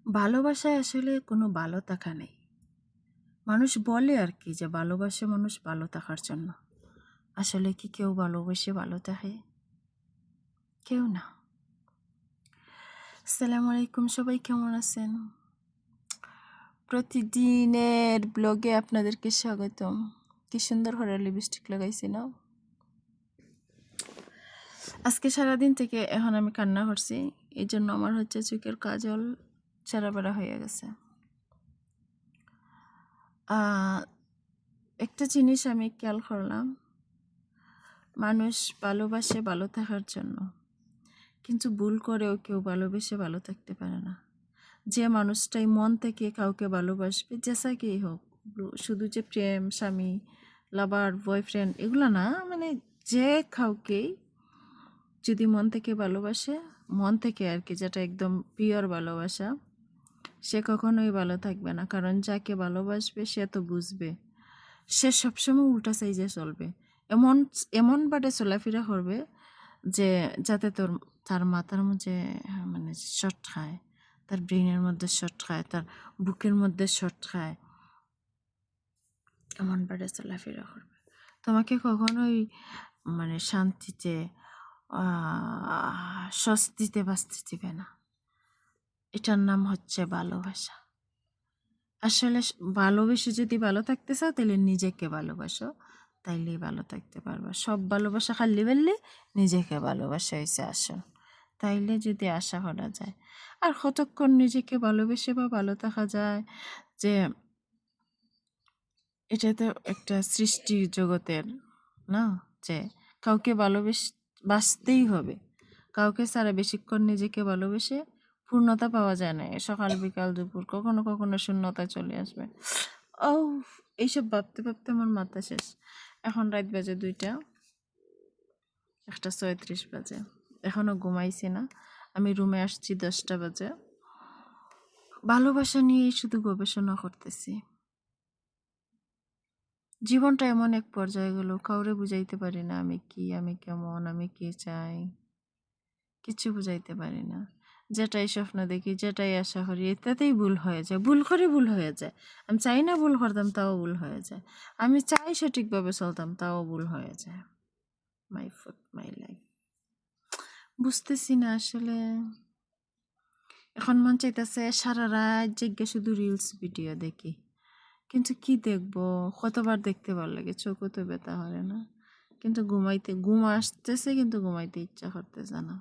ভালোবাসায় আসলে কোনো ভালো থাকা নেই। মানুষ বলে আর কি যে ভালোবাসে মানুষ ভালো থাকার জন্য। আসলে কি কেউ ভালোবেসে ভালো থাকে? কেউ না। আসসালামু আলাইকুম, সবাই কেমন আছেন? প্রতিদিনের ব্লগে আপনাদেরকে স্বাগতম। কি সুন্দর করে লিপস্টিক লাগাইছি না? আজকে সারাদিন থেকে এখন আমি কান্না করছি, এই জন্য আমার হচ্ছে চোখের কাজল চেরা হয়ে গেছে। একটা জিনিস আমি খেয়াল করলাম, মানুষ ভালোবাসে ভালো থাকার জন্য, কিন্তু ভুল করেও কেউ ভালোবেসে ভালো থাকতে পারে না। যে মানুষটাই মন থেকে কাউকে ভালোবাসবে, যেসাকেই হোক, শুধু যে প্রেম, স্বামী, লাভার, বয়ফ্রেন্ড এগুলো না, মানে যে কাউকেই যদি মন থেকে ভালোবাসে, মন থেকে আর কি, যেটা একদম পিওর ভালোবাসা, সে কখনোই ভালো থাকবে না। কারণ যাকে ভালোবাসবে সে তো বুঝবে, সে সবসময় উল্টা সাইজে চলবে, এমন এমনভাবে চলাফেরা করবে যে যাতে তার মাথার মধ্যে মানে শর্ট খায়, তার ব্রেনের মধ্যে শর্ট খায়, তার বুকের মধ্যে শর্ট খায়, এমনভাবে চলাফেরা করবে। তোমাকে কখনোই মানে শান্তিতে স্বস্তিতে বাঁচতে দিবে না। এটার নাম হচ্ছে ভালোবাসা। আসলে ভালোবেসে যদি ভালো থাকতে চাও তাহলে নিজেকে ভালোবাসো, তাইলেই ভালো থাকতে পারবা। সব ভালোবাসা খালি বেললে নিজেকে ভালোবাসা হয়েছে আসল, তাইলে যদি আশা করা যায়। আর কতক্ষণ নিজেকে ভালোবেসে বা ভালো থাকা যায়, যে এটা তো একটা সৃষ্টি জগতের না, যে কাউকে বাসতেই হবে। কাউকে ছাড়া বেশিক্ষণ নিজেকে ভালোবেসে পূর্ণতা পাওয়া যায় না। সকাল বিকাল দুপুর কখনো কখনো শূন্যতা চলে আসবে। ও, এইসব ভাবতে ভাবতে আমার মাথা শেষ। এখন রাত বাজে 2টা, 1:36 বাজে, এখনো ঘুমাইছি না। আমি রুমে আসছি 10টা বাজে। ভালোবাসা নিয়েই শুধু গবেষণা করতেছি। জীবনটা এমন এক পর্যায়ে গেল, কাউরে বুঝাইতে পারি না আমি কি, আমি কেমন, আমি কি চাই, কিছু বুঝাইতে পারি না। যেটাই স্বপ্ন দেখি, যেটাই আশা করি, এটাতেই ভুল হয়ে যায়। ভুল করে ভুল হয়ে যায়। আমি চাই না ভুল করতাম, তাও ভুল হয়ে যায়। আমি চাই সঠিকভাবে চলতাম, তাও ভুল হয়ে যায়। My foot my life. বুঝতেছি না আসলে। এখন মন চাইতেছে সারা রাত জেগে শুধু রিলস ভিডিও দেখি, কিন্তু কি দেখবো? কতবার দেখতে ভালো লাগে, চোখও তো ব্যথা হয় না। কিন্তু ঘুম আসতেছে, কিন্তু ঘুমাইতে ইচ্ছা করতেছে না।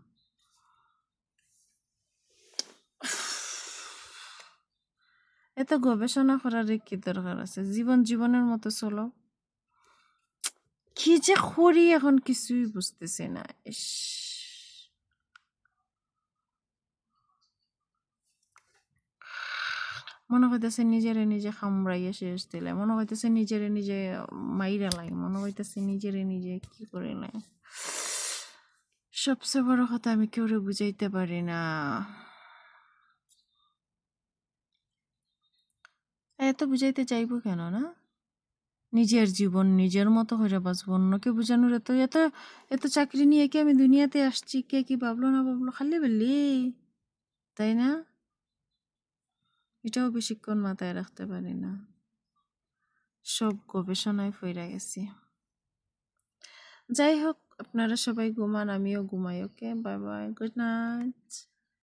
এত গবেষণা করার কি দরকার আছে? জীবনের মতো চলো। কি যে করি এখন কিছুই বুঝতেছি না। ইস, মনে হইতেছে নিজেরে নিজে খামড়াইয়া শেষ দিলে, মনে হইতেছে নিজেরে নিজে মাইরা লাগে, মনে হইতেছে নিজেরে নিজে কি করে নাই। সবচেয়ে বড় কথা, আমি কেউরে বুঝাইতে পারি না। এত বুঝাইতে চাইবো কেন না? নিজের জীবন নিজের মতো করে বাঁচবো, অন্যকে বোঝানোর এত এত এত চাকরি নিয়ে কি আমি দুনিয়াতে আসছি? কে কি ভাবলো না ভাবলো খালি বললি, তাই না? এটাও বেশিক্ষণ মাথায় রাখতে পারি না। সব গবেষণায় ফইরা গেছি। যাই হোক, আপনারা সবাই ঘুমান, আমিও ঘুমাই। ওকে, বাই বাই, গুড নাইট।